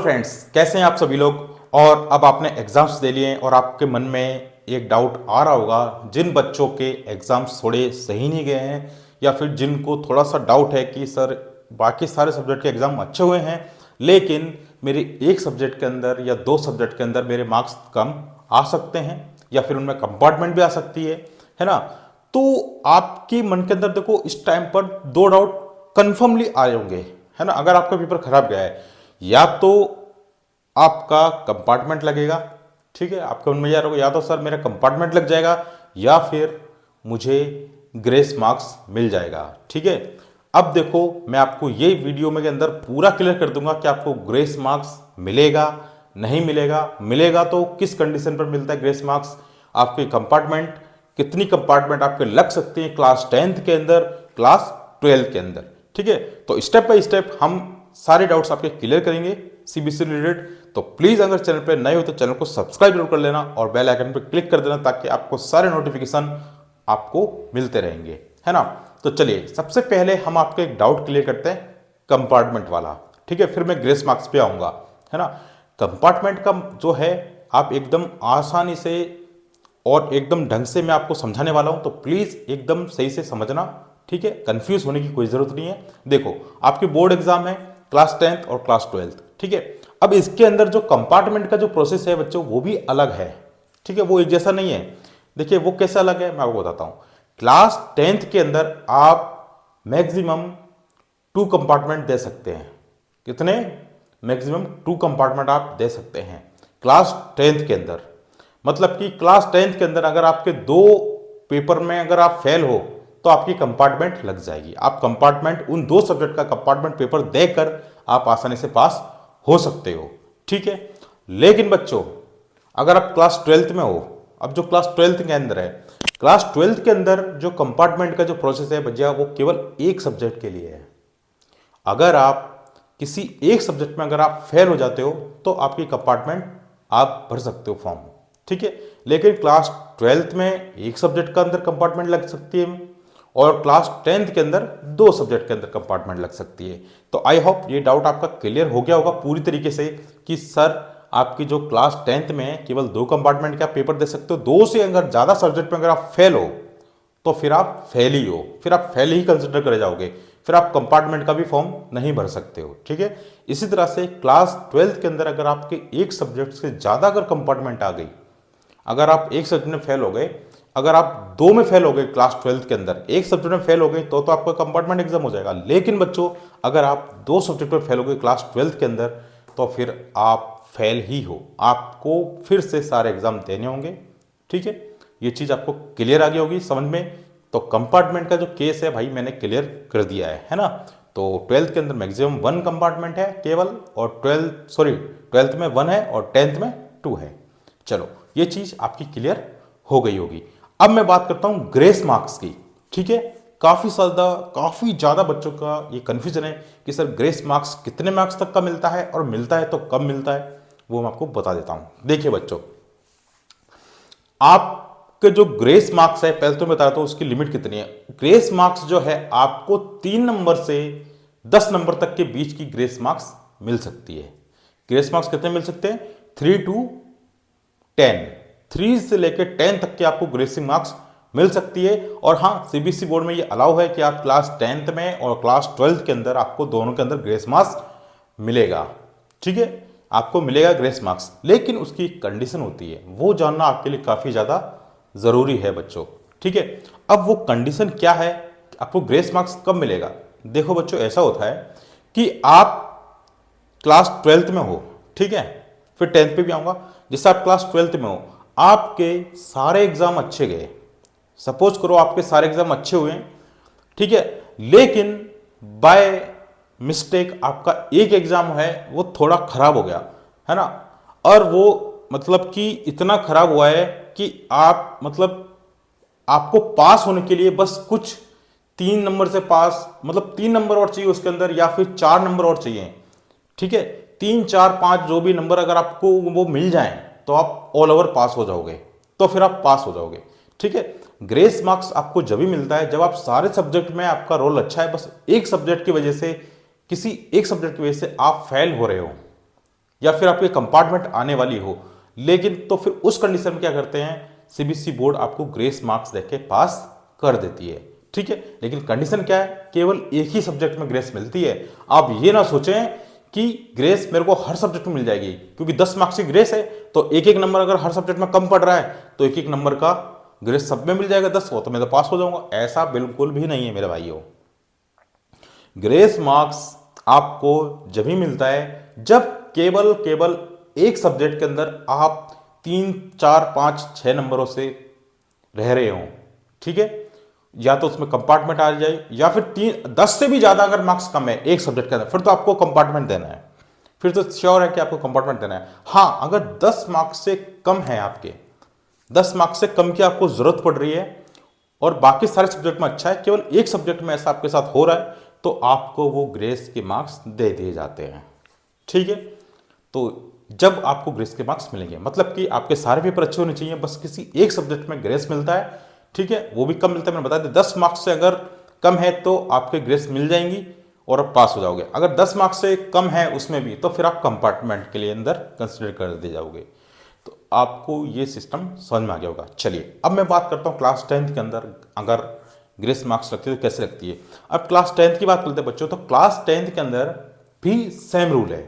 Friends, कैसे हैं आप सभी लोग। और अब आपने एग्जाम्स दे लिए और आपके मन में एक डाउट आ रहा होगा, जिन बच्चों के एग्जाम्स थोड़े सही नहीं गए हैं या फिर जिनको थोड़ा सा डाउट है कि सर बाकी सारे सब्जेक्ट के एग्जाम अच्छे हुए हैं लेकिन मेरे एक सब्जेक्ट के अंदर या दो सब्जेक्ट के अंदर मेरे मार्क्स कम आ सकते हैं या फिर उनमें कंपार्टमेंट भी आ सकती है ना। तो आपके मन के अंदर देखो इस टाइम पर दो डाउट कन्फर्मली आए होंगे, है ना। अगर आपका पेपर खराब गया है, या तो आपका कंपार्टमेंट लगेगा, ठीक है, आपके मन में यार या तो सर मेरा कंपार्टमेंट लग जाएगा या फिर मुझे ग्रेस मार्क्स मिल जाएगा, ठीक है। अब देखो मैं आपको ये वीडियो में के अंदर पूरा क्लियर कर दूंगा कि आपको ग्रेस मार्क्स मिलेगा नहीं मिलेगा, मिलेगा तो किस कंडीशन पर मिलता है ग्रेस मार्क्स, आपके कंपार्टमेंट कितनी कंपार्टमेंट आपके लग सकती है क्लास 10th के अंदर, क्लास 12 के अंदर, ठीक है। तो स्टेप बाय स्टेप हम सारे डाउट्स आपके क्लियर करेंगे सीबीएसई रिलेटेड। तो प्लीज अगर चैनल पर नए हो तो चैनल को सब्सक्राइब जरूर कर लेना और बेल आइकन पर क्लिक कर देना ताकि आपको सारे नोटिफिकेशन आपको मिलते रहेंगे, है ना। तो चलिए सबसे पहले हम आपके एक डाउट क्लियर करते हैं कंपार्टमेंट वाला, ठीक है, फिर मैं ग्रेस मार्क्स पे आऊंगा, है ना। कंपार्टमेंट का जो है आप एकदम आसानी से और एकदम ढंग से मैं आपको समझाने वाला हूं, तो प्लीज एकदम सही से समझना, ठीक है। कंफ्यूज होने की कोई जरूरत नहीं है। देखो आपके बोर्ड एग्जाम है क्लास 10th और क्लास 12th, ठीक है। अब इसके अंदर जो कंपार्टमेंट का जो प्रोसेस है बच्चों वो भी अलग है, ठीक है, वो एक जैसा नहीं है। देखिए वो कैसे अलग है मैं आपको बताता हूं। क्लास 10th के अंदर आप मैक्सिमम 2 कंपार्टमेंट दे सकते हैं। कितने? मैक्सिमम 2 कंपार्टमेंट आप दे सकते हैं क्लास 10th के अंदर। मतलब कि क्लास 10th के अंदर अगर आपके 2 पेपर में अगर आप फेल हो तो आपकी कंपार्टमेंट लग जाएगी। आप कंपार्टमेंट उन 2 सब्जेक्ट का कंपार्टमेंट पेपर देकर आप आसानी से पास हो सकते हो, ठीक है। लेकिन बच्चों अगर आप क्लास 12th में हो, अब जो क्लास 12th के अंदर है, क्लास 12th के अंदर जो कंपार्टमेंट का जो प्रोसेस है भैया वो केवल एक सब्जेक्ट के लिए है। अगर आप किसी एक सब्जेक्ट में अगर आप फेल हो जाते हो तो आपकी कंपार्टमेंट आप भर सकते हो फॉर्म, ठीक है। लेकिन क्लास 12th में एक सब्जेक्ट का अंदर कंपार्टमेंट लग सकती है और क्लास 10th के अंदर 2 सब्जेक्ट के अंदर कंपार्टमेंट लग सकती है। तो आई होप ये डाउट आपका क्लियर हो गया होगा पूरी तरीके से कि सर आपकी जो क्लास 10th में है केवल 2 कंपार्टमेंट का पेपर दे सकते हो, 2 से अगर ज़्यादा सब्जेक्ट में अगर आप फेल हो तो फिर आप फेल ही हो, फिर आप फेल ही कंसिडर करे जाओगे, फिर आप कंपार्टमेंट का भी फॉर्म नहीं भर सकते हो, ठीक है। इसी तरह से क्लास 12th के अंदर अगर आपके एक सब्जेक्ट से ज़्यादा अगर कंपार्टमेंट आ गई, अगर आप एक सब्जेक्ट में फेल हो गए, अगर आप 2 में फेल हो गए क्लास 12th के अंदर, एक सब्जेक्ट में फेल हो गए तो आपका कंपार्टमेंट एग्जाम हो जाएगा। लेकिन बच्चों अगर आप 2 सब्जेक्ट में फेल हो गए क्लास 12th के अंदर तो फिर आप फेल ही हो, आपको फिर से सारे एग्जाम देने होंगे, ठीक है। ये चीज़ आपको क्लियर आ गई होगी समझ में। तो कंपार्टमेंट का जो केस है भाई मैंने क्लियर कर दिया है ना। तो 12th के अंदर मैक्सिमम 1 कंपार्टमेंट है केवल, और 12th में 1 है और 10th में 2 है। चलो ये चीज़ आपकी क्लियर हो गई होगी। अब मैं बात करता हूं ग्रेस मार्क्स की, ठीक है। काफ़ी ज़्यादा बच्चों का ये कन्फ्यूजन है कि सर ग्रेस मार्क्स कितने मार्क्स तक का मिलता है और मिलता है तो कब मिलता है, वो मैं आपको बता देता हूं। देखिए बच्चों आपके जो ग्रेस मार्क्स है पहले तो मैं बताता हूं उसकी लिमिट कितनी है। ग्रेस मार्क्स जो है आपको 3 नंबर से 10 नंबर तक के बीच की ग्रेस मार्क्स मिल सकती है। ग्रेस मार्क्स कितने मिल सकते हैं? 3 to 10, 3 से लेकर 10 तक के आपको ग्रेसिंग मार्क्स मिल सकती है। और हाँ सीबीएसई बोर्ड में ये अलाउ है कि आप क्लास 10th में और क्लास 12th के अंदर आपको दोनों के अंदर ग्रेस मार्क्स मिलेगा, ठीक है, आपको मिलेगा ग्रेस मार्क्स। लेकिन उसकी कंडीशन होती है, वो जानना आपके लिए काफ़ी ज़्यादा ज़रूरी है बच्चों, ठीक है। अब वो कंडीशन क्या है, आपको ग्रेस मार्क्स कब मिलेगा? देखो बच्चों ऐसा होता है कि आप क्लास 12th में हो, ठीक है, फिर 10th पे भी आऊँगा। जैसे आप क्लास 12th में हो, आपके सारे एग्ज़ाम अच्छे गए, सपोज करो आपके सारे एग्ज़ाम अच्छे हुए, ठीक है, लेकिन बाय मिस्टेक आपका एक एग्ज़ाम है वो थोड़ा खराब हो गया, है ना। और वो मतलब कि इतना खराब हुआ है कि आप मतलब आपको पास होने के लिए बस कुछ 3 नंबर से पास, मतलब 3 नंबर और चाहिए उसके अंदर या फिर 4 नंबर और चाहिए, ठीक है। 3 4 5 जो भी नंबर अगर आपको वो मिल जाए तो आप ऑल ओवर पास हो जाओगे, तो फिर आप पास हो जाओगे, ठीक है। ग्रेस मार्क्स आपको जब भी मिलता है जब आप सारे सब्जेक्ट में आपका रोल अच्छा है, बस एक सब्जेक्ट की वजह से, किसी एक सब्जेक्ट की वजह से आप फेल हो रहे हो, या फिर आपके कंपार्टमेंट आने वाली हो, लेकिन तो फिर उस कंडीशन में क्या करते हैं, सीबीएसई बोर्ड आपको ग्रेस मार्क्स देके पास कर देती है। ठीक है, लेकिन कंडीशन क्या है, केवल एक ही सब्जेक्ट में ग्रेस मिलती है। आप ये ना सोचें कि ग्रेस मेरे को हर सब्जेक्ट में मिल जाएगी, क्योंकि 10 मार्क्स की ग्रेस है तो एक एक नंबर अगर हर सब्जेक्ट में कम पड़ रहा है तो एक एक नंबर का ग्रेस सब में मिल जाएगा 10, हो तो मैं तो पास हो जाऊंगा। ऐसा बिल्कुल भी नहीं है मेरे भाइयों। ग्रेस मार्क्स आपको जब ही मिलता है जब केवल एक सब्जेक्ट के अंदर आप 3, 4, 5, 6 नंबरों से रह रहे हो। ठीक है, या तो उसमें कंपार्टमेंट आ जाए, या फिर 10 से भी ज्यादा अगर मार्क्स कम है एक सब्जेक्ट के अंदर, फिर तो आपको कंपार्टमेंट देना है, फिर तो श्योर है कि आपको कंपार्टमेंट देना है। हाँ, अगर 10 मार्क्स से कम है, आपके 10 मार्क्स से कम की आपको जरूरत पड़ रही है और बाकी सारे सब्जेक्ट में अच्छा है, केवल एक सब्जेक्ट में ऐसा आपके साथ हो रहा है, तो आपको वो ग्रेस के मार्क्स दे दिए जाते हैं। ठीक है, तो जब आपको ग्रेस के मार्क्स मिलेंगे, मतलब कि आपके सारे पेपर अच्छे होने चाहिए, बस किसी एक सब्जेक्ट में ग्रेस मिलता है। ठीक है, वो भी कम मिलता है, मैंने बता दिया 10 मार्क्स से अगर कम है तो आपके ग्रेस मिल जाएंगी और आप पास हो जाओगे। अगर 10 मार्क्स से कम है उसमें भी, तो फिर आप कंपार्टमेंट के लिए अंदर कंसिडर कर दिए जाओगे। तो आपको ये सिस्टम समझ में आ गया होगा। चलिए अब मैं बात करता हूँ क्लास 10th के अंदर अगर ग्रेस मार्क्स लगती है तो कैसे लगती है। अब क्लास 10th की बात करते हैं बच्चों, तो क्लास 10th के अंदर भी सेम रूल है।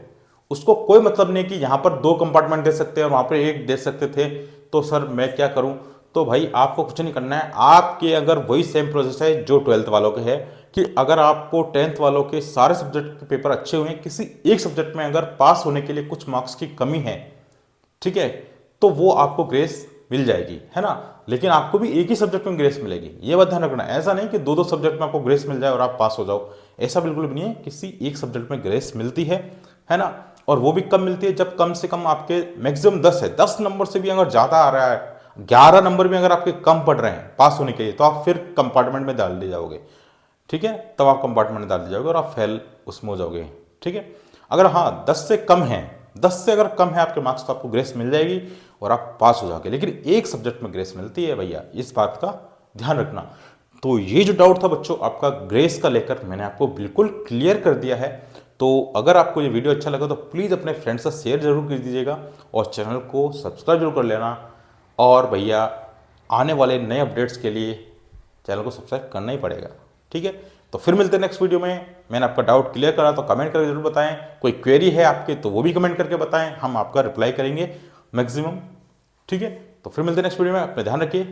उसको कोई मतलब नहीं कि यहाँ पर 2 कंपार्टमेंट दे सकते हैं और वहाँ पर एक दे सकते थे, तो सर मैं क्या करूँ। तो भाई आपको कुछ नहीं करना है, आपके अगर वही सेम प्रोसेस है जो 12th वालों के है, कि अगर आपको 10th वालों के सारे सब्जेक्ट के पेपर अच्छे हुए हैं, किसी एक सब्जेक्ट में अगर पास होने के लिए कुछ मार्क्स की कमी है, ठीक है, तो वो आपको ग्रेस मिल जाएगी, है ना। लेकिन आपको भी एक ही सब्जेक्ट में ग्रेस मिलेगी, ये बात ध्यान रखना। ऐसा नहीं कि 2-2 सब्जेक्ट में आपको ग्रेस मिल जाए और आप पास हो जाओ, ऐसा बिल्कुल भी नहीं है। किसी एक सब्जेक्ट में ग्रेस मिलती है ना, और वो भी कम मिलती है जब कम से कम आपके मैक्सिमम 10 है, 10 नंबर से भी अगर ज़्यादा आ रहा है, 11 नंबर भी अगर आपके कम पड़ रहे हैं पास होने के लिए, तो आप फिर कंपार्टमेंट में डाल दिए जाओगे। ठीक है, तब आप कंपार्टमेंट में डाल दिए जाओगे और आप फेल उसमें हो जाओगे। ठीक है, अगर हाँ 10 से कम है, 10 से अगर कम है आपके मार्क्स, तो आपको ग्रेस मिल जाएगी और आप पास हो जाओगे। लेकिन एक सब्जेक्ट में ग्रेस मिलती है भैया, इस बात का ध्यान रखना। तो ये जो डाउट था बच्चों आपका ग्रेस का लेकर, मैंने आपको बिल्कुल क्लियर कर दिया है। तो अगर आपको ये वीडियो अच्छा लगा तो प्लीज़ अपने फ्रेंड्स से शेयर जरूर कर दीजिएगा और चैनल को सब्सक्राइब जरूर कर लेना। और भैया आने वाले नए अपडेट्स के लिए चैनल को सब्सक्राइब करना ही पड़ेगा। ठीक है, तो फिर मिलते हैं नेक्स्ट वीडियो में। मैंने आपका डाउट क्लियर करा तो कमेंट करके जरूर बताएं, कोई क्वेरी है आपके तो वो भी कमेंट करके बताएं, हम आपका रिप्लाई करेंगे मैक्सिमम। ठीक है, तो फिर मिलते हैं नेक्स्ट वीडियो में, अपना ध्यान रखिए।